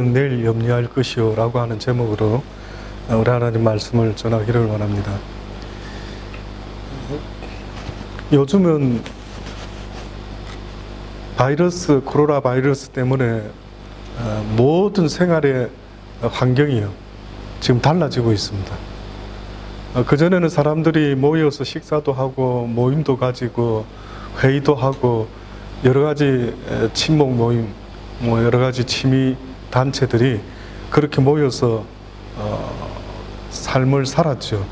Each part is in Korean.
너희는 내일 염려할 것이요 라고 하는 제목으로 우리 하나님 말씀을 전하기를 원합니다. 요즘은 코로나 바이러스 때문에 모든 생활의 환경이요 지금 달라지고 있습니다. 그전에는 사람들이 모여서 식사도 하고 모임도 가지고 회의도 하고 여러 가지 친목 모임, 여러 가지 취미 단체들이 그렇게 모여서 삶을 살았죠.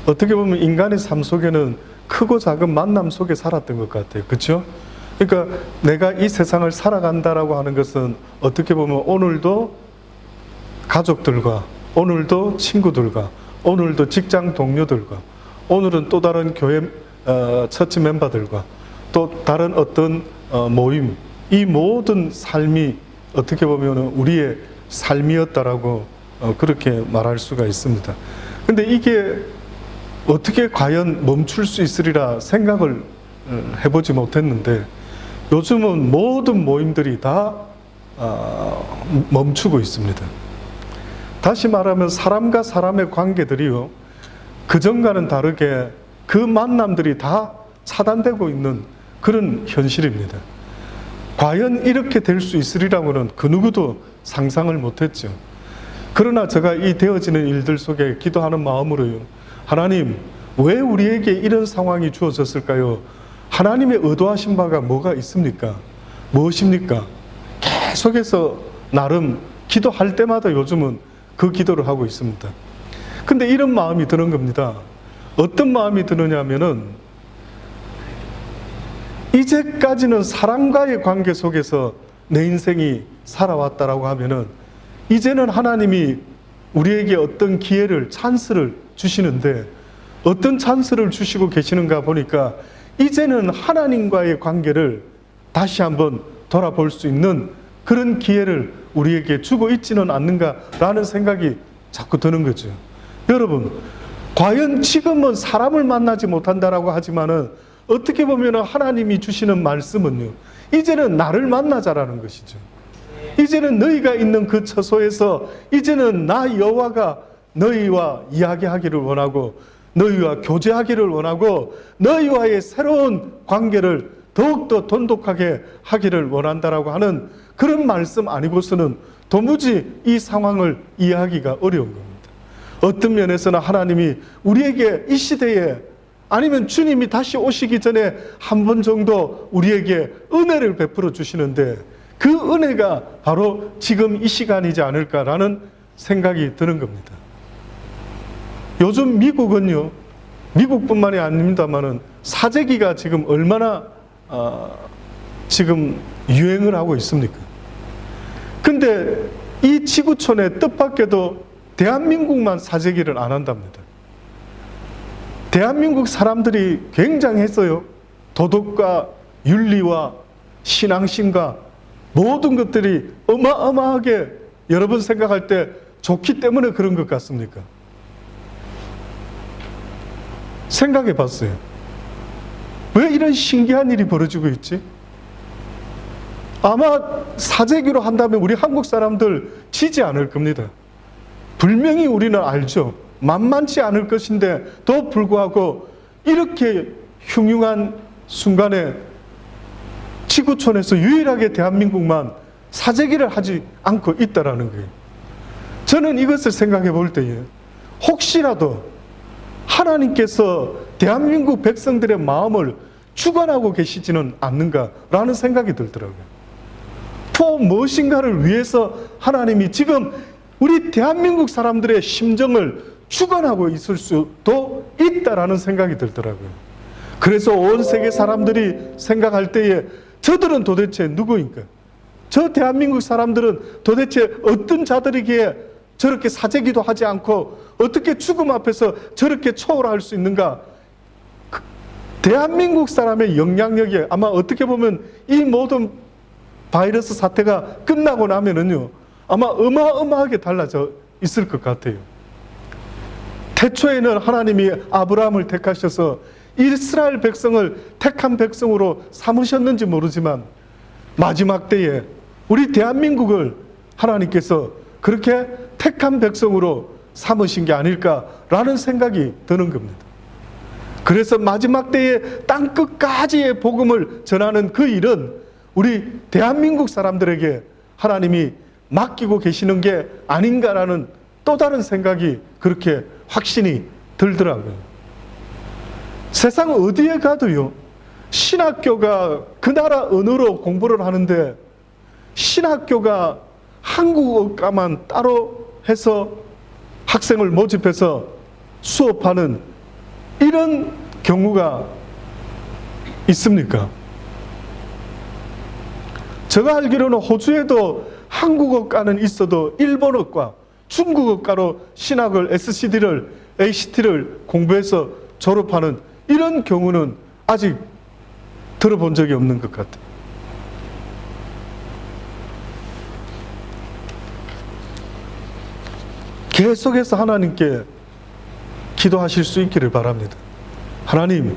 어떻게 보면 인간의 삶 속에는 크고 작은 만남 속에 살았던 것 같아요. 그렇죠? 그러니까 내가 이 세상을 살아간다라고 하는 것은 어떻게 보면 오늘도 가족들과, 오늘도 친구들과, 오늘도 직장 동료들과, 오늘은 또 다른 교회 처치 멤버들과, 또 다른 어떤 모임, 이 모든 삶이 어떻게 보면 우리의 삶이었다라고 그렇게 말할 수가 있습니다. 근데 이게 어떻게 과연 멈출 수 있으리라 생각을 해보지 못했는데 요즘은 모든 모임들이 다 멈추고 있습니다. 다시 말하면 사람과 사람의 관계들이요 그전과는 다르게 그 만남들이 다 차단되고 있는 그런 현실입니다. 과연 이렇게 될 수 있으리라고는 그 누구도 상상을 못했죠. 그러나 제가 이 되어지는 일들 속에 기도하는 마음으로요, 하나님 왜 우리에게 이런 상황이 주어졌을까요? 하나님의 의도하신 바가 뭐가 있습니까? 무엇입니까? 계속해서 나름 기도할 때마다 요즘은 그 기도를 하고 있습니다. 근데 이런 마음이 드는 겁니다. 어떤 마음이 드느냐면은 이제까지는 사람과의 관계 속에서 내 인생이 살아왔다라고 하면은 이제는 하나님이 우리에게 어떤 기회를, 찬스를 주시는데 어떤 찬스를 주시고 계시는가 보니까 이제는 하나님과의 관계를 다시 한번 돌아볼 수 있는 그런 기회를 우리에게 주고 있지는 않는가라는 생각이 자꾸 드는 거죠. 여러분, 과연 지금은 사람을 만나지 못한다라고 하지만은 어떻게 보면 하나님이 주시는 말씀은요, 이제는 나를 만나자라는 것이죠. 이제는 너희가 있는 그 처소에서 이제는 나 여호와가 너희와 이야기하기를 원하고 너희와 교제하기를 원하고 너희와의 새로운 관계를 더욱더 돈독하게 하기를 원한다라고 하는 그런 말씀 아니고서는 도무지 이 상황을 이해하기가 어려운 겁니다. 어떤 면에서는 하나님이 우리에게 이 시대에 아니면 주님이 다시 오시기 전에 한 번 정도 우리에게 은혜를 베풀어 주시는데 그 은혜가 바로 지금 이 시간이지 않을까라는 생각이 드는 겁니다. 요즘 미국은요, 미국뿐만이 아닙니다만은 사재기가 지금 얼마나 지금 유행을 하고 있습니까? 근데 이 지구촌의 뜻밖에도 대한민국만 사재기를 안 한답니다. 대한민국 사람들이 굉장했어요. 도덕과 윤리와 신앙심과 모든 것들이 어마어마하게 여러분 생각할 때 좋기 때문에 그런 것 같습니까? 생각해 봤어요. 왜 이런 신기한 일이 벌어지고 있지? 아마 사재기로 한다면 우리 한국 사람들 지지 않을 겁니다. 분명히 우리는 알죠. 만만치 않을 것인데 도 불구하고 이렇게 흉흉한 순간에 지구촌에서 유일하게 대한민국만 사재기를 하지 않고 있다라는 거예요. 저는 이것을 생각해 볼 때에 혹시라도 하나님께서 대한민국 백성들의 마음을 주관하고 계시지는 않는가라는 생각이 들더라고요. 또 무엇인가를 위해서 하나님이 지금 우리 대한민국 사람들의 심정을 주관하고 있을 수도 있다라는 생각이 들더라고요. 그래서 온 세계 사람들이 생각할 때에 저들은 도대체 누구인가? 저 대한민국 사람들은 도대체 어떤 자들이기에 저렇게 사재기도 하지 않고 어떻게 죽음 앞에서 저렇게 초월할 수 있는가? 대한민국 사람의 영향력이 아마 어떻게 보면 이 모든 바이러스 사태가 끝나고 나면은요, 아마 어마어마하게 달라져 있을 것 같아요. 태초에는 하나님이 아브라함을 택하셔서 이스라엘 백성을 택한 백성으로 삼으셨는지 모르지만 마지막 때에 우리 대한민국을 하나님께서 그렇게 택한 백성으로 삼으신 게 아닐까라는 생각이 드는 겁니다. 그래서 마지막 때에 땅끝까지의 복음을 전하는 그 일은 우리 대한민국 사람들에게 하나님이 맡기고 계시는 게 아닌가라는 또 다른 생각이 그렇게 확신이 들더라고요. 세상 어디에 가도요, 신학교가 그 나라 언어로 공부를 하는데 신학교가 한국어과만 따로 해서 학생을 모집해서 수업하는 이런 경우가 있습니까? 제가 알기로는 호주에도 한국어과는 있어도 일본어과, 중국어과로 신학을 SCD를, ACT를 공부해서 졸업하는 이런 경우는 아직 들어본 적이 없는 것 같아요. 계속해서 하나님께 기도하실 수 있기를 바랍니다. 하나님,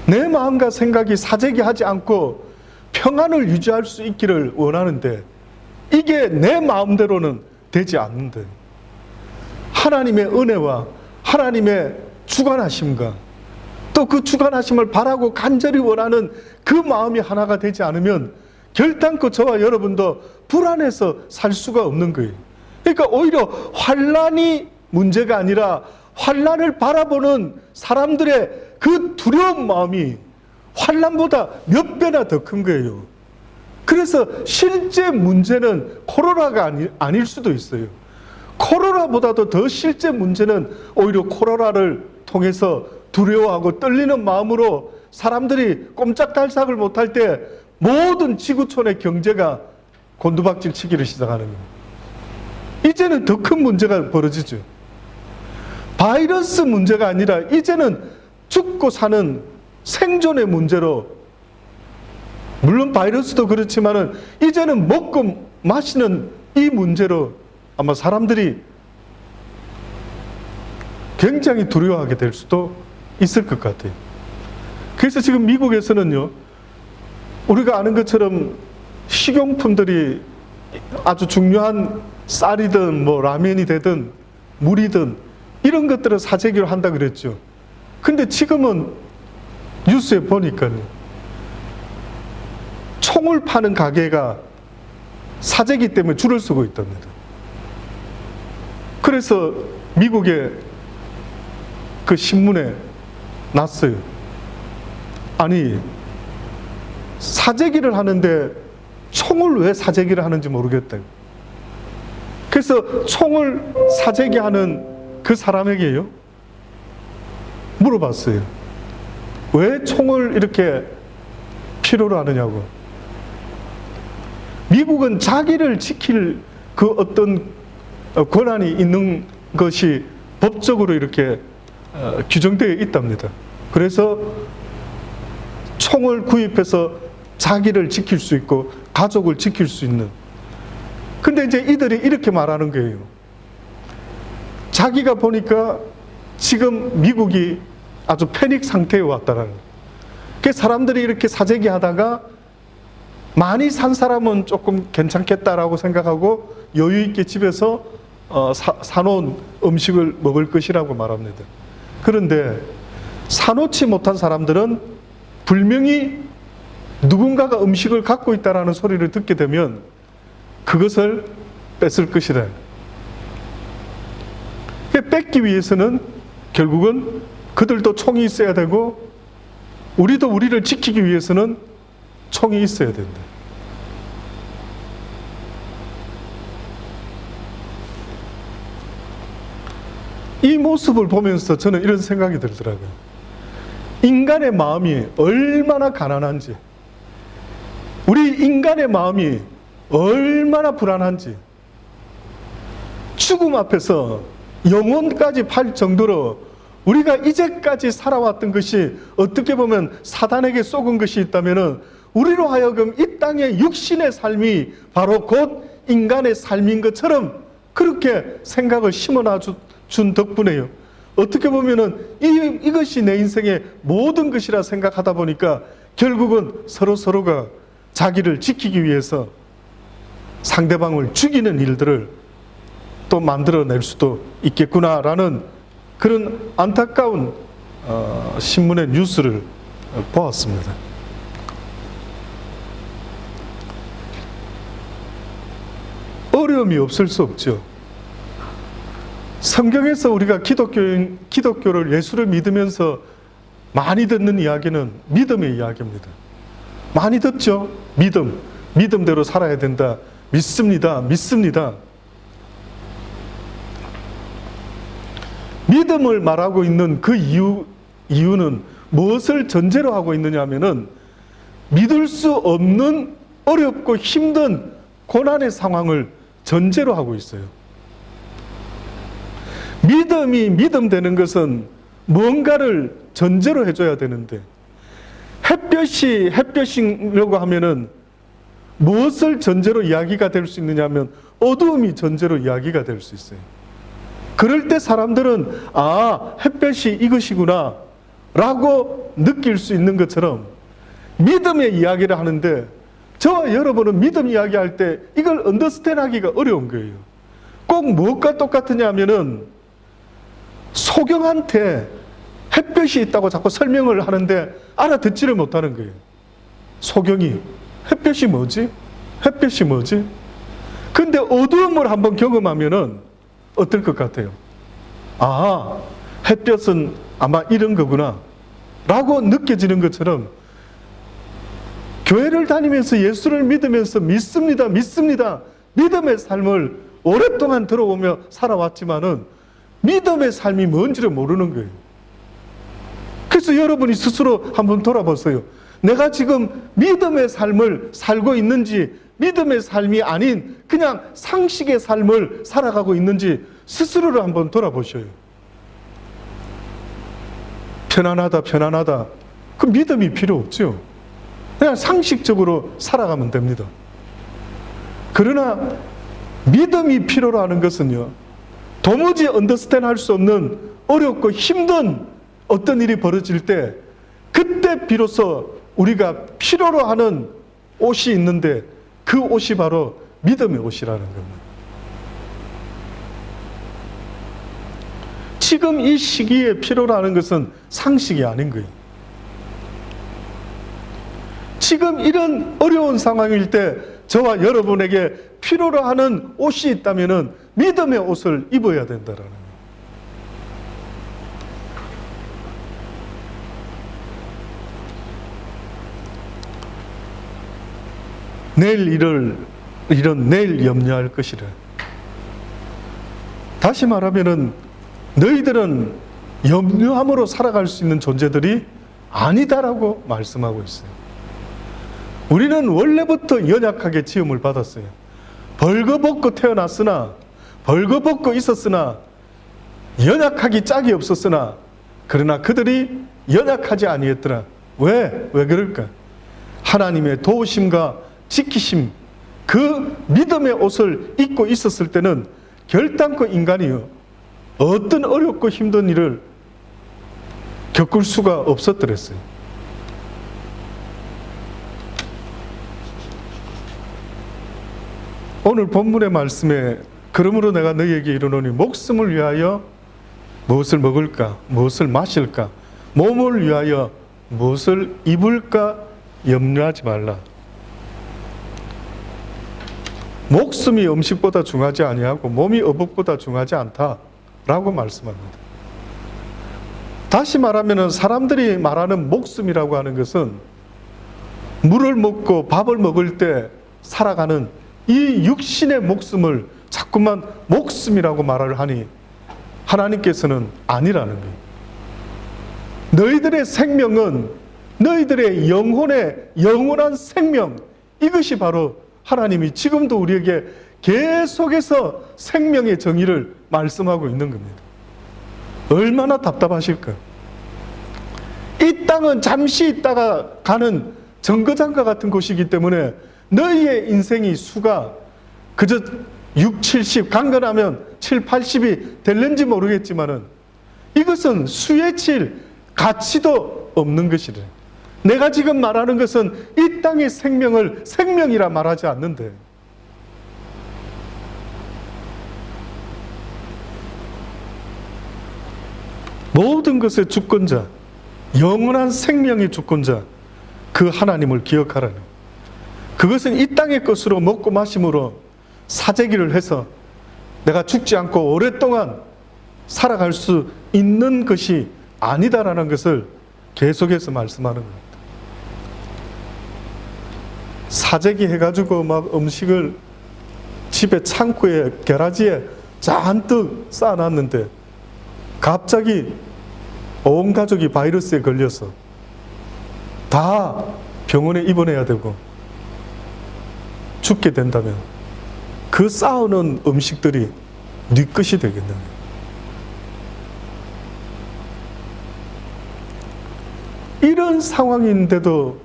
내 마음과 생각이 사재기하지 않고 평안을 유지할 수 있기를 원하는데 이게 내 마음대로는 되지 않는데 하나님의 은혜와 하나님의 주관하심과 또 그 주관하심을 바라고 간절히 원하는 그 마음이 하나가 되지 않으면 결단코 저와 여러분도 불안해서 살 수가 없는 거예요. 그러니까 오히려 환난이 문제가 아니라 환난을 바라보는 사람들의 그 두려운 마음이 환난보다 몇 배나 더 큰 거예요. 그래서 실제 문제는 코로나가 아닐 수도 있어요. 코로나보다도 더 실제 문제는 오히려 코로나를 통해서 두려워하고 떨리는 마음으로 사람들이 꼼짝달싹을 못할 때 모든 지구촌의 경제가 곤두박질 치기를 시작하는 거예요. 이제는 더 큰 문제가 벌어지죠. 바이러스 문제가 아니라 이제는 죽고 사는 생존의 문제로, 물론 바이러스도 그렇지만은 이제는 먹고 마시는 이 문제로 아마 사람들이 굉장히 두려워하게 될 수도 있을 것 같아요. 그래서 지금 미국에서는요, 우리가 아는 것처럼 식용품들이 아주 중요한 쌀이든 뭐 라면이 되든 물이든 이런 것들을 사재기로 한다 그랬죠. 근데 지금은 뉴스에 보니까요, 총을 파는 가게가 사재기 때문에 줄을 서고 있답니다. 그래서 미국의 그 신문에 났어요. 아니, 사재기를 하는데 총을 왜 사재기를 하는지 모르겠다고. 그래서 총을 사재기하는 그 사람에게요, 물어봤어요. 왜 총을 이렇게 필요로 하느냐고. 미국은 자기를 지킬 그 어떤 권한이 있는 것이 법적으로 이렇게 규정되어 있답니다. 그래서 총을 구입해서 자기를 지킬 수 있고 가족을 지킬 수 있는. 근데 이제 이들이 이렇게 말하는 거예요. 자기가 보니까 지금 미국이 아주 패닉 상태에 왔다라는 거예요. 그래서 사람들이 이렇게 사재기 하다가 많이 산 사람은 조금 괜찮겠다라고 생각하고 여유 있게 집에서 사놓은 음식을 먹을 것이라고 말합니다. 그런데 사놓지 못한 사람들은 분명히 누군가가 음식을 갖고 있다라는 소리를 듣게 되면 그것을 뺏을 것이다. 뺏기 위해서는 결국은 그들도 총이 있어야 되고 우리도 우리를 지키기 위해서는 총이 있어야 된다. 이 모습을 보면서 저는 이런 생각이 들더라고요. 인간의 마음이 얼마나 가난한지, 우리 인간의 마음이 얼마나 불안한지, 죽음 앞에서 영혼까지 팔 정도로 우리가 이제까지 살아왔던 것이 어떻게 보면 사단에게 속은 것이 있다면 우리로 하여금 이 땅의 육신의 삶이 바로 곧 인간의 삶인 것처럼 그렇게 생각을 심어놔 준 덕분에요. 어떻게 보면은 이것이 내 인생의 모든 것이라 생각하다 보니까 결국은 서로가 자기를 지키기 위해서 상대방을 죽이는 일들을 또 만들어낼 수도 있겠구나라는 그런 안타까운 신문의 뉴스를 보았습니다. 어려움이 없을 수 없죠. 성경에서 우리가 기독교를, 예수를 믿으면서 많이 듣는 이야기는 믿음의 이야기입니다. 많이 듣죠? 믿음대로 살아야 된다. 믿습니다. 믿음을 말하고 있는 그 이유는 무엇을 전제로 하고 있느냐 하면은 믿을 수 없는 어렵고 힘든 고난의 상황을 전제로 하고 있어요. 믿음이 믿음되는 것은 뭔가를 전제로 해줘야 되는데, 햇볕이 햇볕이라고 하면은 무엇을 전제로 이야기가 될 수 있느냐 하면 어두움이 전제로 이야기가 될 수 있어요. 그럴 때 사람들은 햇볕이 이것이구나 라고 느낄 수 있는 것처럼 믿음의 이야기를 하는데, 저와 여러분은 믿음 이야기할 때 이걸 언더스탠 하기가 어려운 거예요. 꼭 무엇과 똑같으냐 하면은 소경한테 햇볕이 있다고 자꾸 설명을 하는데 알아듣지를 못하는 거예요. 소경이 햇볕이 뭐지? 근데 어두움을 한번 경험하면은 어떨 것 같아요? 햇볕은 아마 이런 거구나 라고 느껴지는 것처럼, 교회를 다니면서 예수를 믿으면서 믿습니다. 믿음의 삶을 오랫동안 들어오며 살아왔지만은 믿음의 삶이 뭔지를 모르는 거예요. 그래서 여러분이 스스로 한번 돌아보세요. 내가 지금 믿음의 삶을 살고 있는지, 믿음의 삶이 아닌 그냥 상식의 삶을 살아가고 있는지 스스로를 한번 돌아보셔요. 편안하다. 그 믿음이 필요 없죠. 그냥 상식적으로 살아가면 됩니다. 그러나 믿음이 필요로 하는 것은요, 도무지 언더스탠 할 수 없는 어렵고 힘든 어떤 일이 벌어질 때, 그때 비로소 우리가 필요로 하는 옷이 있는데 그 옷이 바로 믿음의 옷이라는 겁니다. 지금 이 시기에 필요로 하는 것은 상식이 아닌 거예요. 지금 이런 어려운 상황일 때 저와 여러분에게 필요로 하는 옷이 있다면 믿음의 옷을 입어야 된다라는 거예요. 내일 염려할 것이라. 다시 말하면은 너희들은 염려함으로 살아갈 수 있는 존재들이 아니다라고 말씀하고 있어요. 우리는 원래부터 연약하게 지음을 받았어요. 벌거벗고 태어났으나, 벌거벗고 있었으나, 연약하기 짝이 없었으나, 그러나 그들이 연약하지 아니했더라. 왜 그럴까? 하나님의 도우심과 지키심, 그 믿음의 옷을 입고 있었을 때는 결단코 인간이요, 어떤 어렵고 힘든 일을 겪을 수가 없었더랬어요. 오늘 본문의 말씀에 그러므로 내가 너희에게 이르노니 목숨을 위하여 무엇을 먹을까, 무엇을 마실까, 몸을 위하여 무엇을 입을까 염려하지 말라. 목숨이 음식보다 중하지 아니하고 몸이 의복보다 중하지 않다라고 말씀합니다. 다시 말하면 사람들이 말하는 목숨이라고 하는 것은 물을 먹고 밥을 먹을 때 살아가는 이 육신의 목숨을 자꾸만 목숨이라고 말을 하니 하나님께서는 아니라는 거예요. 너희들의 생명은 너희들의 영혼의 영원한 생명, 이것이 바로 하나님이 지금도 우리에게 계속해서 생명의 정의를 말씀하고 있는 겁니다. 얼마나 답답하실까? 이 땅은 잠시 있다가 가는 정거장과 같은 곳이기 때문에 너희의 인생이 수가 그저 6, 70, 강건하면 7, 80이 될는지 모르겠지만은 이것은 수에 칠 가치도 없는 것이래. 내가 지금 말하는 것은 이 땅의 생명을 생명이라 말하지 않는데, 모든 것의 주권자, 영원한 생명의 주권자, 그 하나님을 기억하라는, 그것은 이 땅의 것으로 먹고 마심으로 사재기를 해서 내가 죽지 않고 오랫동안 살아갈 수 있는 것이 아니다라는 것을 계속해서 말씀하는 겁니다. 사재기 해가지고 막 음식을 집에 창고에 게라지에 잔뜩 쌓아놨는데 갑자기 온 가족이 바이러스에 걸려서 다 병원에 입원해야 되고 죽게 된다면 그 쌓아놓은 음식들이 네 것이 되겠느냐. 이런 상황인데도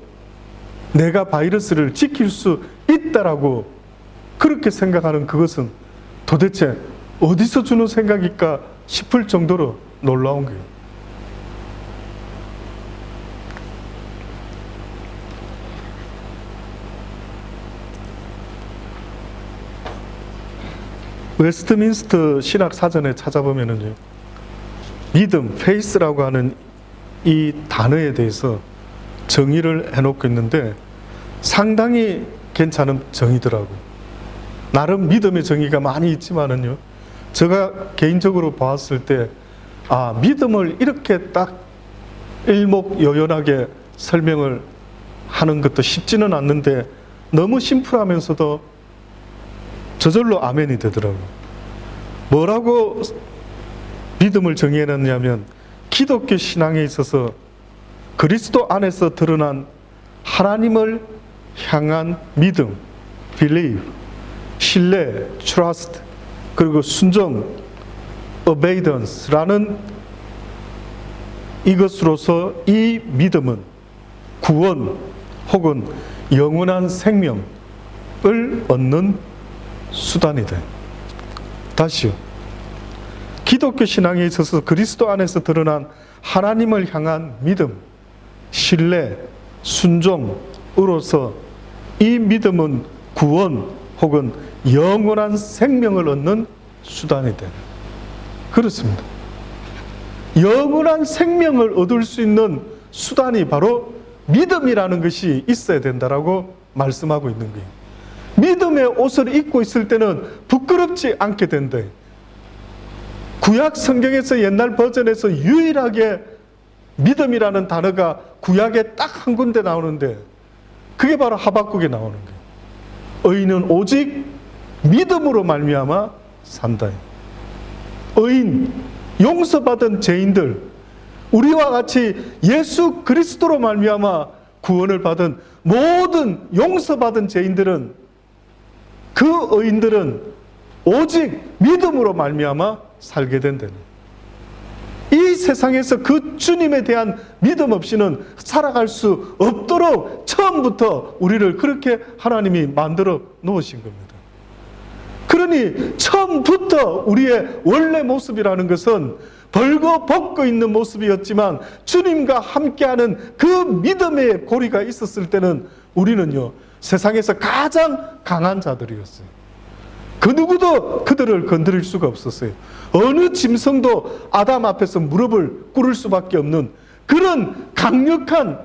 내가 바이러스를 지킬 수 있다라고 그렇게 생각하는 그것은 도대체 어디서 주는 생각일까 싶을 정도로 놀라운 거예요. 웨스트민스터 신학 사전에 찾아보면은요, 믿음, faith라고 하는 이 단어에 대해서 정의를 해놓고 있는데 상당히 괜찮은 정의더라고요. 나름 믿음의 정의가 많이 있지만은요, 제가 개인적으로 보았을 때 믿음을 이렇게 딱 일목요연하게 설명을 하는 것도 쉽지는 않는데 너무 심플하면서도 저절로 아멘이 되더라고요. 뭐라고 믿음을 정의해놨냐면 기독교 신앙에 있어서 그리스도 안에서 드러난 하나님을 향한 믿음, believe, 신뢰, trust, 그리고 순종, obedience라는 이것으로서 이 믿음은 구원 혹은 영원한 생명을 얻는 수단이 돼. 다시요. 기독교 신앙에 있어서 그리스도 안에서 드러난 하나님을 향한 믿음, 신뢰, 순종으로서 이 믿음은 구원 혹은 영원한 생명을 얻는 수단이 돼. 그렇습니다. 영원한 생명을 얻을 수 있는 수단이 바로 믿음이라는 것이 있어야 된다라고 말씀하고 있는 거예요. 믿음의 옷을 입고 있을 때는 부끄럽지 않게 된대. 구약 성경에서 옛날 버전에서 유일하게 믿음이라는 단어가 구약에 딱 한 군데 나오는데 그게 바로 하박국에 나오는 거예요. 의인은 오직 믿음으로 말미암아 산다. 의인, 용서받은 죄인들, 우리와 같이 예수 그리스도로 말미암아 구원을 받은 모든 용서받은 죄인들은, 그 의인들은 오직 믿음으로 말미암아 살게 된다는, 이 세상에서 그 주님에 대한 믿음 없이는 살아갈 수 없도록 처음부터 우리를 그렇게 하나님이 만들어 놓으신 겁니다. 그러니 처음부터 우리의 원래 모습이라는 것은 벌거벗고 있는 모습이었지만 주님과 함께하는 그 믿음의 고리가 있었을 때는 우리는요, 세상에서 가장 강한 자들이었어요. 그 누구도 그들을 건드릴 수가 없었어요. 어느 짐승도 아담 앞에서 무릎을 꿇을 수밖에 없는 그런 강력한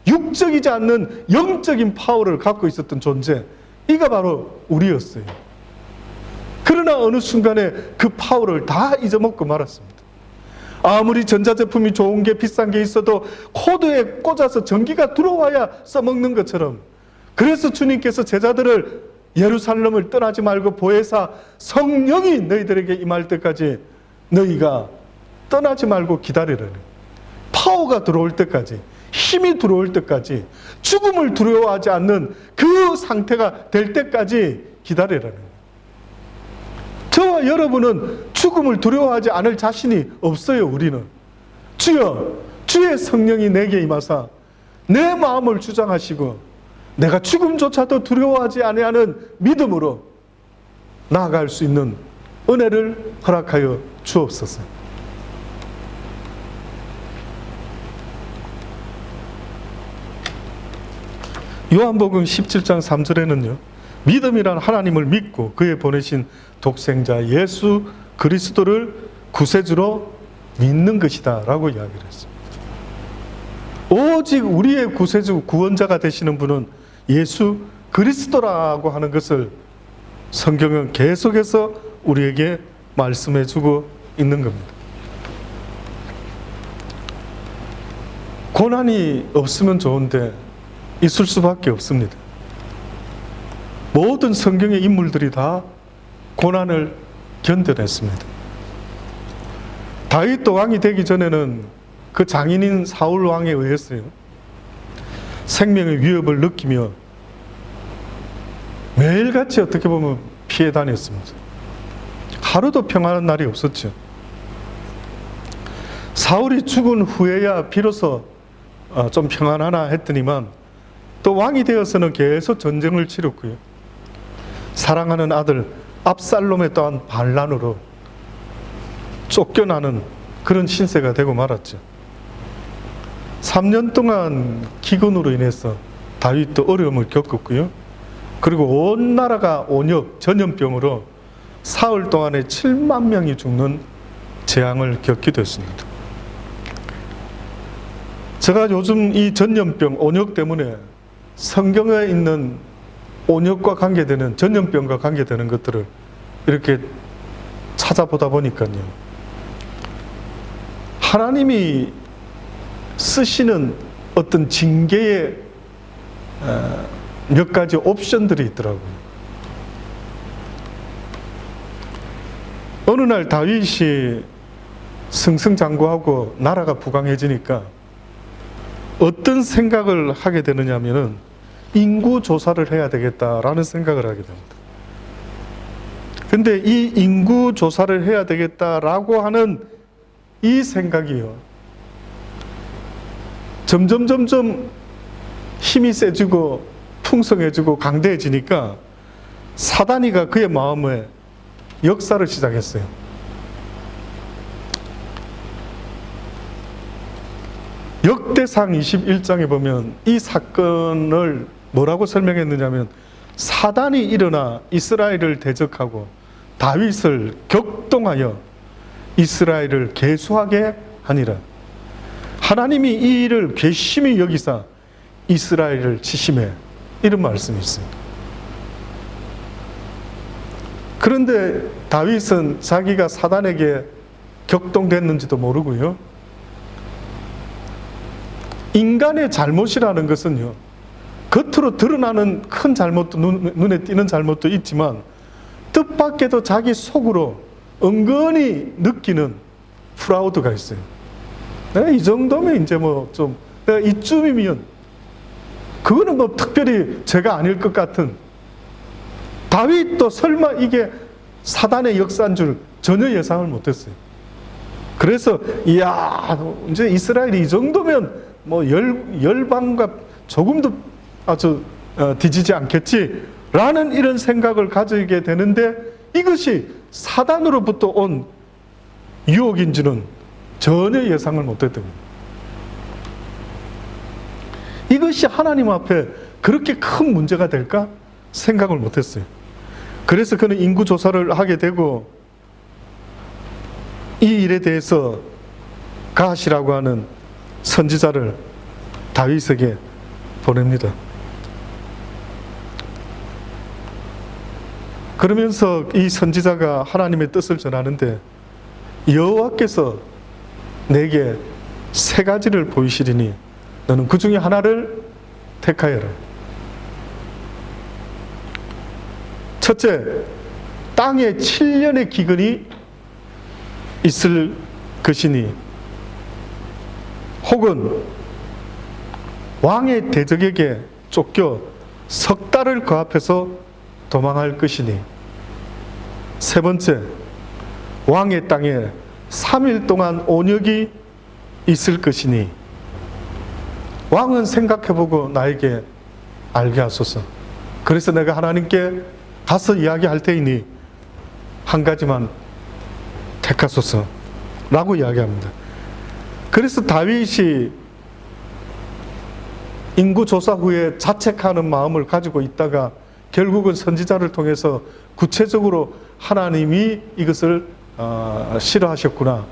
육적이지 않는 영적인 파워를 갖고 있었던 존재, 이가 바로 우리였어요. 그러나 어느 순간에 그 파워를 다 잊어먹고 말았습니다. 아무리 전자제품이 좋은 게 비싼 게 있어도 코드에 꽂아서 전기가 들어와야 써먹는 것처럼, 그래서 주님께서 제자들을 예루살렘을 떠나지 말고 보혜사 성령이 너희들에게 임할 때까지 너희가 떠나지 말고 기다리라는, 파워가 들어올 때까지, 힘이 들어올 때까지, 죽음을 두려워하지 않는 그 상태가 될 때까지 기다리라는. 저와 여러분은 죽음을 두려워하지 않을 자신이 없어요. 우리는 주여, 주의 성령이 내게 임하사 내 마음을 주장하시고 내가 죽음조차도 두려워하지 아니하는 믿음으로 나아갈 수 있는 은혜를 허락하여 주옵소서. 요한복음 17장 3절에는요, 믿음이란 하나님을 믿고 그의 보내신 독생자 예수 그리스도를 구세주로 믿는 것이다 라고 이야기를 했습니다. 오직 우리의 구세주 구원자가 되시는 분은 예수 그리스도라고 하는 것을 성경은 계속해서 우리에게 말씀해 주고 있는 겁니다. 고난이 없으면 좋은데 있을 수밖에 없습니다. 모든 성경의 인물들이 다 고난을 견뎌냈습니다. 다윗도 왕이 되기 전에는 그 장인인 사울 왕에 의해서요, 생명의 위협을 느끼며 매일같이 어떻게 보면 피해 다녔습니다. 하루도 평안한 날이 없었죠. 사울이 죽은 후에야 비로소 좀 평안하나 했더니만 또 왕이 되어서는 계속 전쟁을 치렀고요. 사랑하는 아들 압살롬의 또한 반란으로 쫓겨나는 그런 신세가 되고 말았죠. 3년 동안 기근으로 인해서 다윗도 어려움을 겪었고요. 그리고 온 나라가 온역, 전염병으로 사흘 동안에 7만 명이 죽는 재앙을 겪기도 했습니다. 제가 요즘 이 전염병, 온역 때문에 성경에 있는 온역과 관계되는, 전염병과 관계되는 것들을 이렇게 찾아보다 보니까요, 하나님이 쓰시는 어떤 징계의 몇 가지 옵션들이 있더라고요. 어느 날 다윗이 승승장구하고 나라가 부강해지니까 어떤 생각을 하게 되느냐면은 인구 조사를 해야 되겠다라는 생각을 하게 됩니다. 근데 이 인구 조사를 해야 되겠다라고 하는 이 생각이요, 점점 힘이 세지고 풍성해지고 강대해지니까 사단이가 그의 마음에 역사를 시작했어요. 역대상 21장에 보면 이 사건을 뭐라고 설명했느냐면, 사단이 일어나 이스라엘을 대적하고 다윗을 격동하여 이스라엘을 계수하게 하니라. 하나님이 이 일을 괘씸히 여기사 이스라엘을 치심해, 이런 말씀이 있습니다. 그런데 다윗은 자기가 사단에게 격동됐는지도 모르고요, 인간의 잘못이라는 것은요, 겉으로 드러나는 큰 잘못도, 눈에 띄는 잘못도 있지만 뜻밖에도 자기 속으로 은근히 느끼는 프라우드가 있어요. 이 정도면 이제 뭐 좀 이쯤이면 그거는 뭐 특별히 죄가 아닐 것 같은, 다윗도 설마 이게 사단의 역사인 줄 전혀 예상을 못했어요. 그래서 이야, 이제 이스라엘이 이 정도면 뭐 열방과 조금도 아주 뒤지지 않겠지라는 이런 생각을 가지게 되는데, 이것이 사단으로부터 온 유혹인지는 전혀 예상을 못했던 겁니다. 이것이 하나님 앞에 그렇게 큰 문제가 될까 생각을 못했어요. 그래서 그는 인구조사를 하게 되고 이 일에 대해서 가시라고 하는 선지자를 다윗에게 보냅니다. 그러면서 이 선지자가 하나님의 뜻을 전하는데, 여호와께서 내게 세 가지를 보이시리니 너는 그 중에 하나를 택하여라. 첫째, 땅에 7년의 기근이 있을 것이니, 혹은 왕의 대적에게 쫓겨 석 달을 그 앞에서 도망할 것이니, 세 번째, 왕의 땅에 3일 동안 온역이 있을 것이니, 왕은 생각해보고 나에게 알게 하소서. 그래서 내가 하나님께 가서 이야기할 테이니 한 가지만 택하소서 라고 이야기합니다. 그래서 다윗이 인구조사 후에 자책하는 마음을 가지고 있다가 결국은 선지자를 통해서 구체적으로 하나님이 이것을 싫어하셨구나,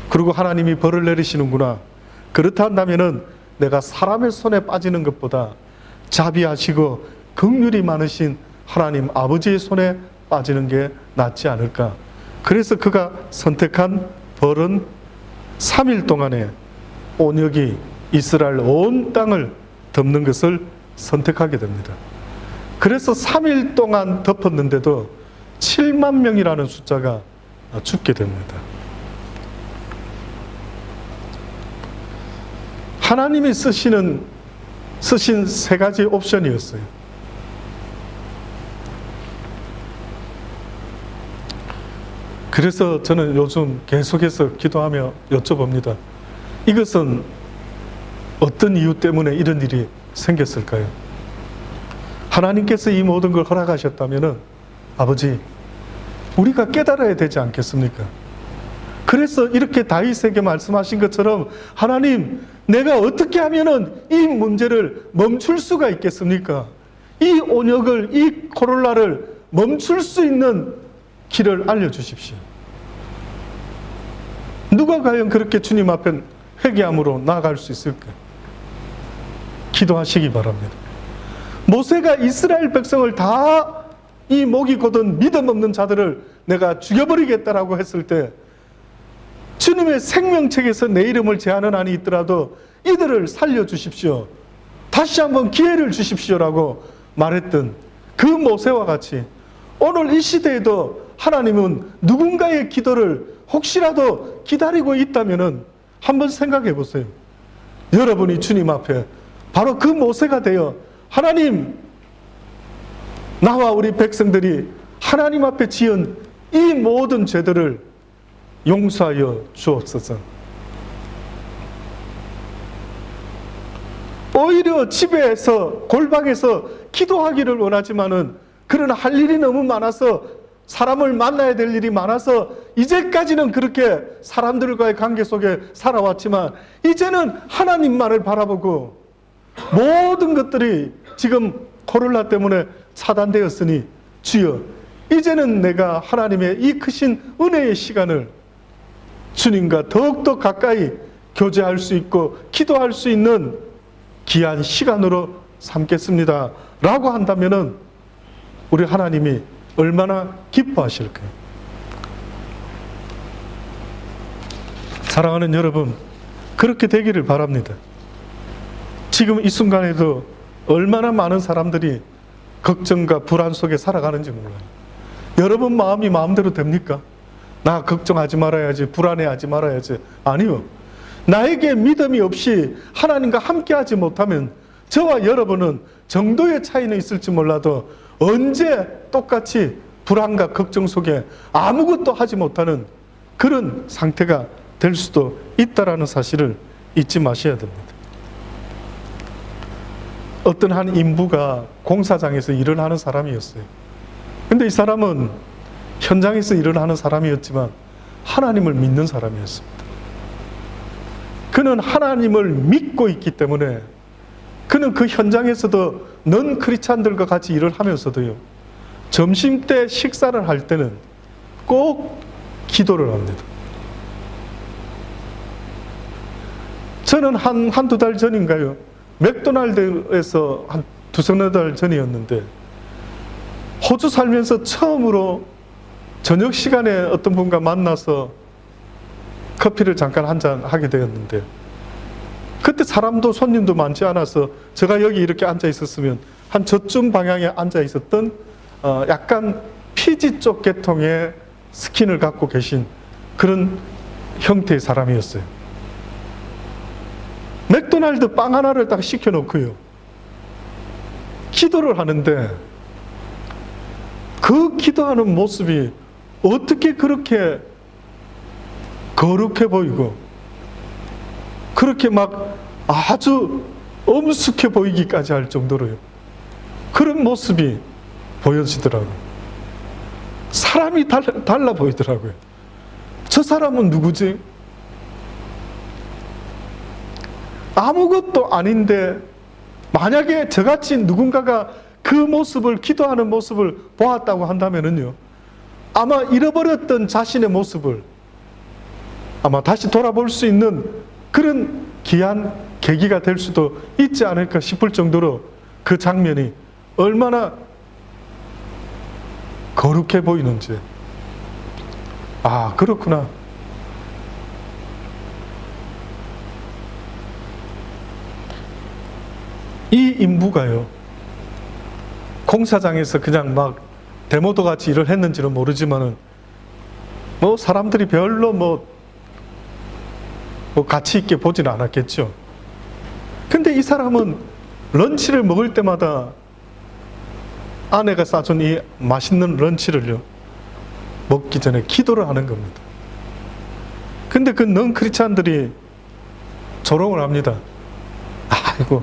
그리고 하나님이 벌을 내리시는구나. 그렇다 한다면은 내가 사람의 손에 빠지는 것보다 자비하시고 긍휼이 많으신 하나님 아버지의 손에 빠지는 게 낫지 않을까. 그래서 그가 선택한 벌은 3일 동안에 온역이 이스라엘 온 땅을 덮는 것을 선택하게 됩니다. 그래서 3일 동안 덮었는데도 7만 명이라는 숫자가 죽게 됩니다. 하나님이 쓰신 3가지 옵션이었어요. 그래서 저는 요즘 계속해서 기도하며 여쭤봅니다. 이것은 어떤 이유 때문에 이런 일이 생겼을까요? 하나님께서 이 모든 걸 허락하셨다면 아버지, 우리가 깨달아야 되지 않겠습니까? 그래서 이렇게 다윗에게 말씀하신 것처럼 하나님, 내가 어떻게 하면 이 문제를 멈출 수가 있겠습니까? 이 온역을, 이 코로나를 멈출 수 있는 길을 알려주십시오. 누가 과연 그렇게 주님 앞에 회개함으로 나아갈 수 있을까? 기도하시기 바랍니다. 모세가 이스라엘 백성을 다 이 목이 곧은 믿음 없는 자들을 내가 죽여버리겠다라고 했을 때 주님의 생명책에서 내 이름을 제하는 한이 있더라도 이들을 살려주십시오. 다시 한번 기회를 주십시오라고 말했던 그 모세와 같이 오늘 이 시대에도 하나님은 누군가의 기도를 혹시라도 기다리고 있다면 한번 생각해 보세요. 여러분이 주님 앞에 바로 그 모세가 되어 하나님, 나와 우리 백성들이 하나님 앞에 지은 이 모든 죄들을 용서하여 주옵소서. 오히려 집에서 골방에서 기도하기를 원하지만은 그러나 할 일이 너무 많아서 사람을 만나야 될 일이 많아서 이제까지는 그렇게 사람들과의 관계 속에 살아왔지만 이제는 하나님만을 바라보고 모든 것들이 지금 코로나 때문에 차단되었으니 주여, 이제는 내가 하나님의 이 크신 은혜의 시간을 주님과 더욱더 가까이 교제할 수 있고 기도할 수 있는 귀한 시간으로 삼겠습니다 라고 한다면은 우리 하나님이 얼마나 기뻐하실까요? 사랑하는 여러분, 그렇게 되기를 바랍니다. 지금 이 순간에도 얼마나 많은 사람들이 걱정과 불안 속에 살아가는지 몰라요. 여러분 마음이 마음대로 됩니까? 나 걱정하지 말아야지, 불안해하지 말아야지. 아니요. 나에게 믿음이 없이 하나님과 함께하지 못하면 저와 여러분은 정도의 차이는 있을지 몰라도 언제 똑같이 불안과 걱정 속에 아무것도 하지 못하는 그런 상태가 될 수도 있다는 사실을 잊지 마셔야 됩니다. 어떤 한 인부가 공사장에서 일을 하는 사람이었어요. 근데 이 사람은 현장에서 일을 하는 사람이었지만 하나님을 믿는 사람이었습니다. 그는 하나님을 믿고 있기 때문에 그는 그 현장에서도 넌 크리스찬들과 같이 일을 하면서도요, 점심때 식사를 할 때는 꼭 기도를 합니다. 저는 한두 달 전인가요? 맥도날드에서 한 두서너 달 전이었는데 호주 살면서 처음으로 저녁 시간에 어떤 분과 만나서 커피를 잠깐 한잔 하게 되었는데 그때 사람도 손님도 많지 않아서 제가 여기 이렇게 앉아 있었으면 한 저쯤 방향에 앉아 있었던 약간 피지 쪽 계통의 스킨을 갖고 계신 그런 형태의 사람이었어요. 맥도날드 빵 하나를 딱 시켜놓고요, 기도를 하는데 그 기도하는 모습이 어떻게 그렇게 거룩해 보이고 그렇게 막 아주 엄숙해 보이기까지 할 정도로요, 그런 모습이 보여지더라고요. 사람이 달라 보이더라고요. 저 사람은 누구지? 아무것도 아닌데 만약에 저같이 누군가가 그 모습을, 기도하는 모습을 보았다고 한다면요, 아마 잃어버렸던 자신의 모습을 아마 다시 돌아볼 수 있는 그런 귀한 계기가 될 수도 있지 않을까 싶을 정도로 그 장면이 얼마나 거룩해 보이는지. 아, 그렇구나. 이 인부가요, 공사장에서 그냥 막 대모도 같이 일을 했는지는 모르지만은 뭐 사람들이 별로 뭐 가치 있게 보지는 않았겠죠. 근데 이 사람은 런치를 먹을 때마다 아내가 싸준 이 맛있는 런치를요, 먹기 전에 기도를 하는 겁니다. 근데 그 넌크리스찬들이 조롱을 합니다. 아이고,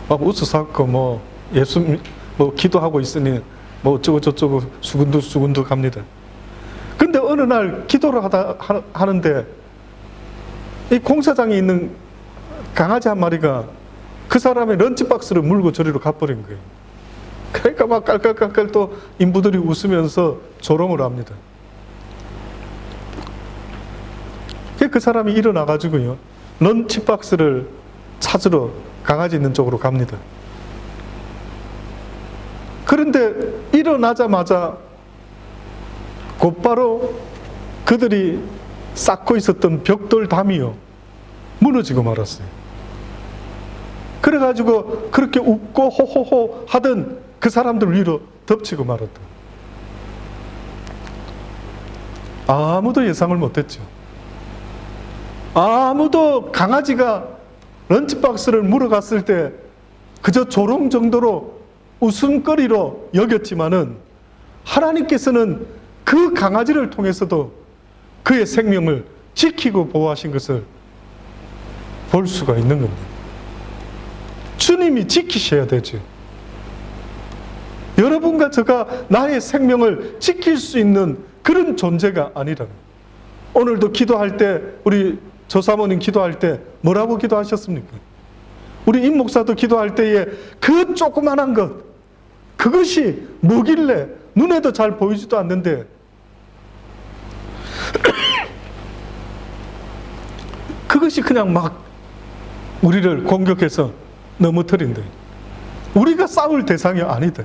막 웃어서 뭐 예수 뭐 기도하고 있으니 뭐 어쩌고 저쩌고 수근득 합니다. 근데 어느 날 기도를 하는데 이 공사장에 있는 강아지 한 마리가 그 사람의 런치박스를 물고 저리로 가버린 거예요. 그러니까 막 깔깔깔깔 또 인부들이 웃으면서 조롱을 합니다. 그 사람이 일어나가지고요, 런치박스를 찾으러 강아지 있는 쪽으로 갑니다. 그런데 일어나자마자 곧바로 그들이 쌓고 있었던 벽돌 담이요, 무너지고 말았어요. 그래가지고 그렇게 웃고 호호호 하던 그 사람들 위로 덮치고 말았다. 아무도 예상을 못했죠. 아무도 강아지가 런치박스를 물어갔을 때 그저 조롱 정도로 웃음거리로 여겼지만은, 하나님께서는 그 강아지를 통해서도 그의 생명을 지키고 보호하신 것을 볼 수가 있는 겁니다. 주님이 지키셔야 되죠. 여러분과 제가 나의 생명을 지킬 수 있는 그런 존재가 아니라면, 오늘도 기도할 때 우리 조사모님 기도할 때 뭐라고 기도하셨습니까? 우리 임 목사도 기도할 때에 그 조그만한 것, 그것이 뭐길래 눈에도 잘 보이지도 않는데 그것이 그냥 막 우리를 공격해서 넘어뜨린다. 우리가 싸울 대상이 아니다.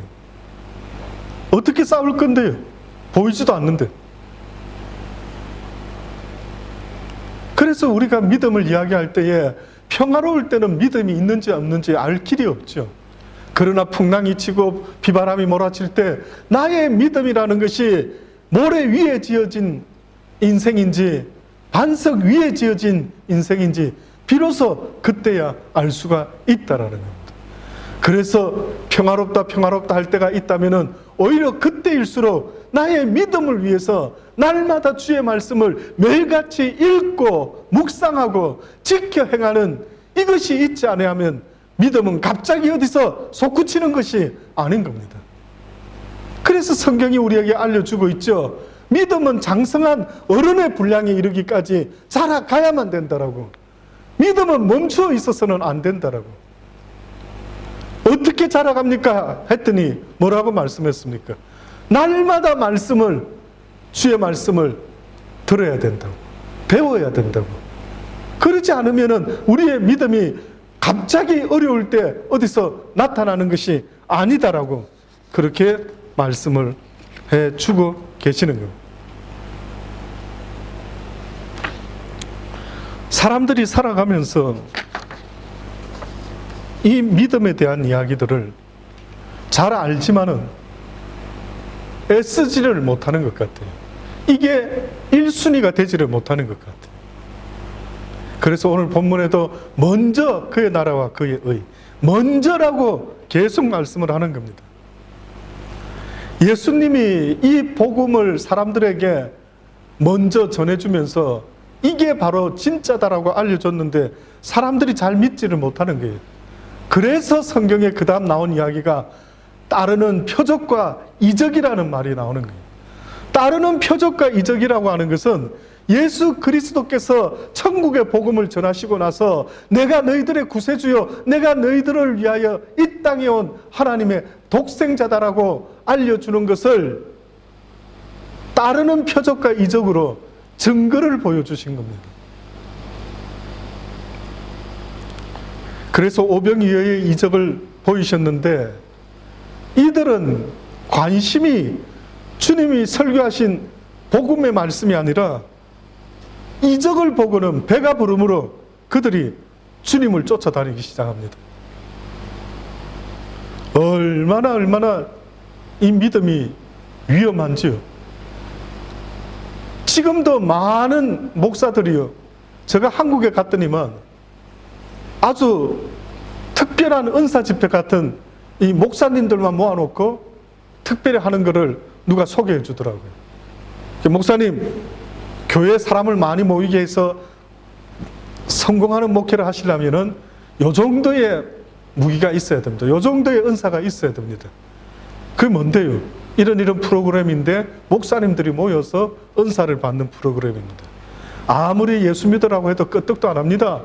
어떻게 싸울 건데요? 보이지도 않는데. 그래서 우리가 믿음을 이야기할 때에 평화로울 때는 믿음이 있는지 없는지 알 길이 없죠. 그러나 풍랑이 치고 비바람이 몰아칠 때 나의 믿음이라는 것이 모래 위에 지어진 인생인지 반석 위에 지어진 인생인지 비로소 그때야 알 수가 있다라는 겁니다. 그래서 평화롭다 할 때가 있다면은 오히려 그때일수록 나의 믿음을 위해서 날마다 주의 말씀을 매일같이 읽고 묵상하고 지켜 행하는 이것이 있지 않으면 믿음은 갑자기 어디서 솟구치는 것이 아닌 겁니다. 그래서 성경이 우리에게 알려주고 있죠. 믿음은 장성한 어른의 분량에 이르기까지 자라가야만 된다라고. 믿음은 멈춰 있어서는 안 된다라고. 어떻게 자라갑니까? 했더니 뭐라고 말씀했습니까? 날마다 주의 말씀을 들어야 된다고. 배워야 된다고. 그렇지 않으면 우리의 믿음이 갑자기 어려울 때 어디서 나타나는 것이 아니다라고 그렇게 말씀을 해주고 계시는 겁니다. 사람들이 살아가면서 이 믿음에 대한 이야기들을 잘 알지만은 애쓰지를 못하는 것 같아요. 이게 1순위가 되지를 못하는 것 같아요. 그래서 오늘 본문에도 먼저 그의 나라와 그의 의, 먼저라고 계속 말씀을 하는 겁니다. 예수님이 이 복음을 사람들에게 먼저 전해주면서 이게 바로 진짜다라고 알려줬는데 사람들이 잘 믿지를 못하는 거예요. 그래서 성경에 그 다음 나온 이야기가 따르는 표적과 이적이라는 말이 나오는 거예요. 따르는 표적과 이적이라고 하는 것은 예수 그리스도께서 천국의 복음을 전하시고 나서 내가 너희들의 구세주요, 내가 너희들을 위하여 이 땅에 온 하나님의 독생자다라고 알려주는 것을 따르는 표적과 이적으로 증거를 보여주신 겁니다. 그래서 오병이어의 이적을 보이셨는데 이들은 관심이 주님이 설교하신 복음의 말씀이 아니라 이적을 보고는 배가 부르므로 그들이 주님을 쫓아다니기 시작합니다. 얼마나 이 믿음이 위험한지요. 지금도 많은 목사들이요, 제가 한국에 갔더니만 아주 특별한 은사 집회 같은 이 목사님들만 모아놓고 특별히 하는 거를 누가 소개해 주더라고요. 목사님, 교회 사람을 많이 모이게 해서 성공하는 목회를 하시려면은 요 정도의 무기가 있어야 됩니다. 요 정도의 은사가 있어야 됩니다. 그게 뭔데요? 이런 프로그램인데 목사님들이 모여서 은사를 받는 프로그램입니다. 아무리 예수 믿으라고 해도 끄떡도 안 합니다.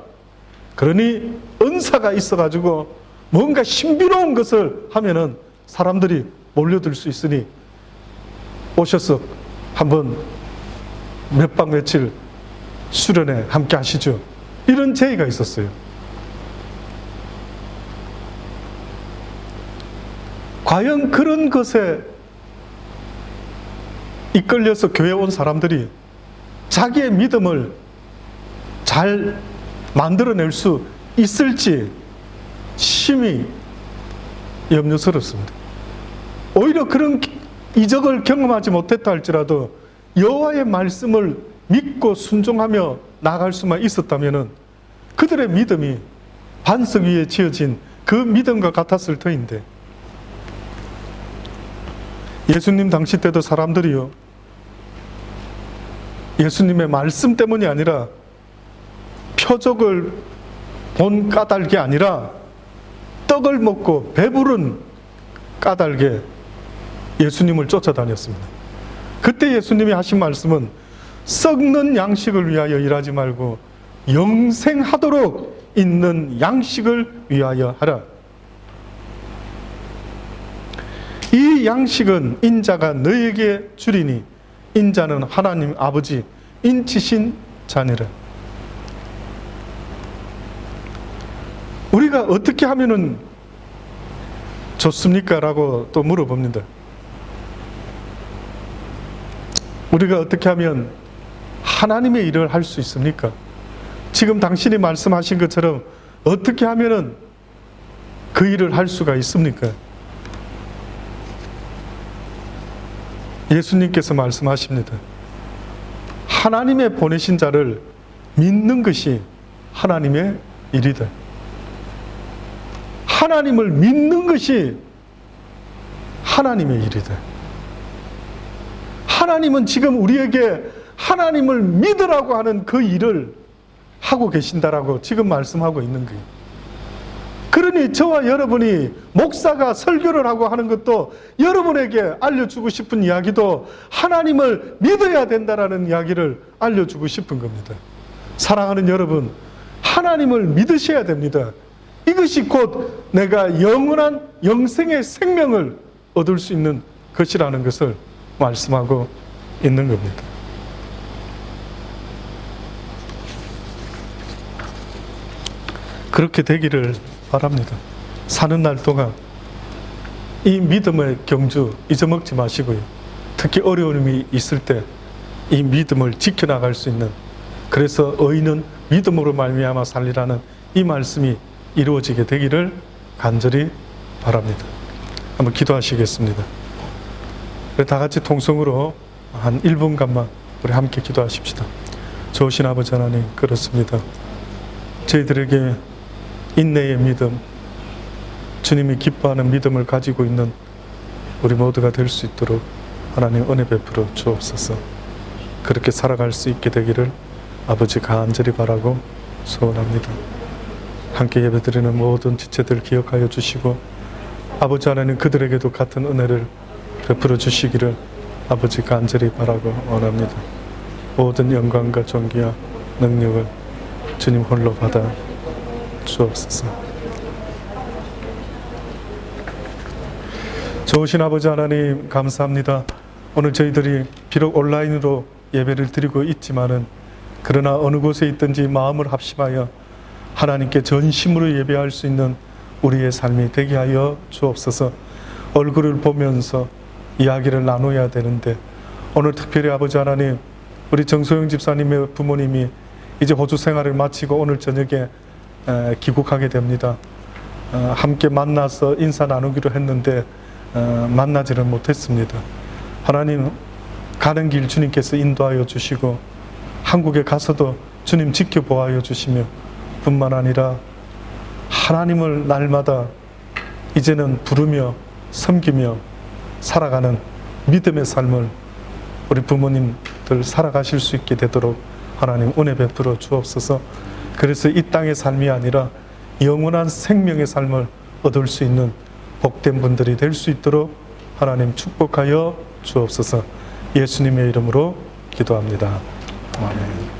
그러니 은사가 있어가지고 뭔가 신비로운 것을 하면은 사람들이 몰려들 수 있으니 오셔서 한번 몇 박 며칠 수련회 함께 하시죠. 이런 제의가 있었어요. 과연 그런 것에 이끌려서 교회에 온 사람들이 자기의 믿음을 잘 만들어낼 수 있을지 심히 염려스럽습니다. 오히려 그런 이적을 경험하지 못했다 할지라도 여호와의 말씀을 믿고 순종하며 나아갈 수만 있었다면 그들의 믿음이 반석 위에 지어진 그 믿음과 같았을 터인데, 예수님 당시 때도 사람들이요, 예수님의 말씀 때문이 아니라 표적을 본 까닭이 아니라 떡을 먹고 배부른 까닭에 예수님을 쫓아다녔습니다. 그때 예수님이 하신 말씀은 썩는 양식을 위하여 일하지 말고 영생하도록 있는 양식을 위하여 하라. 이 양식은 인자가 너에게 주리니 인자는 하나님 아버지 인치신 자니라. 우리가 어떻게 하면은 좋습니까? 라고 또 물어봅니다. 우리가 어떻게 하면 하나님의 일을 할 수 있습니까? 지금 당신이 말씀하신 것처럼 어떻게 하면은 그 일을 할 수가 있습니까? 예수님께서 말씀하십니다. 하나님의 보내신 자를 믿는 것이 하나님의 일이다. 하나님을 믿는 것이 하나님의 일이다. 하나님은 지금 우리에게 하나님을 믿으라고 하는 그 일을 하고 계신다라고 지금 말씀하고 있는 거예요. 그러니 저와 여러분이 목사가 설교를 하고 하는 것도 여러분에게 알려주고 싶은 이야기도 하나님을 믿어야 된다라는 이야기를 알려주고 싶은 겁니다. 사랑하는 여러분, 하나님을 믿으셔야 됩니다. 이것이 곧 내가 영원한 영생의 생명을 얻을 수 있는 것이라는 것을 말씀하고 있는 겁니다. 그렇게 되기를 바랍니다. 사는 날 동안 이 믿음의 경주 잊어먹지 마시고요. 특히 어려움이 있을 때 이 믿음을 지켜나갈 수 있는, 그래서 의인은 믿음으로 말미암아 살리라는 이 말씀이 이루어지게 되기를 간절히 바랍니다. 한번 기도하시겠습니다. 다 같이 통성으로 한 1분간만 우리 함께 기도하십시다. 좋으신 아버지 하나님, 그렇습니다. 저희들에게 인내의 믿음, 주님이 기뻐하는 믿음을 가지고 있는 우리 모두가 될 수 있도록 하나님 은혜 베풀어 주옵소서. 그렇게 살아갈 수 있게 되기를 아버지 간절히 바라고 소원합니다. 함께 예배드리는 모든 지체들 기억하여 주시고 아버지 하나님 그들에게도 같은 은혜를 베풀어 주시기를 아버지 간절히 바라고 원합니다. 모든 영광과 존귀와 능력을 주님 홀로 받아 주옵소서. 좋으신 아버지 하나님 감사합니다. 오늘 저희들이 비록 온라인으로 예배를 드리고 있지만은 그러나 어느 곳에 있든지 마음을 합심하여 하나님께 전심으로 예배할 수 있는 우리의 삶이 되게 하여 주옵소서. 얼굴을 보면서 이야기를 나눠야 되는데 오늘 특별히 아버지 하나님, 우리 정소영 집사님의 부모님이 이제 호주 생활을 마치고 오늘 저녁에 귀국하게 됩니다. 함께 만나서 인사 나누기로 했는데 만나지를 못했습니다. 하나님, 가는 길 주님께서 인도하여 주시고 한국에 가서도 주님 지켜보아여 주시며 뿐만 아니라 하나님을 날마다 이제는 부르며 섬기며 살아가는 믿음의 삶을 우리 부모님들 살아가실 수 있게 되도록 하나님 은혜 베풀어 주옵소서. 그래서 이 땅의 삶이 아니라 영원한 생명의 삶을 얻을 수 있는 복된 분들이 될 수 있도록 하나님 축복하여 주옵소서. 예수님의 이름으로 기도합니다. 아멘.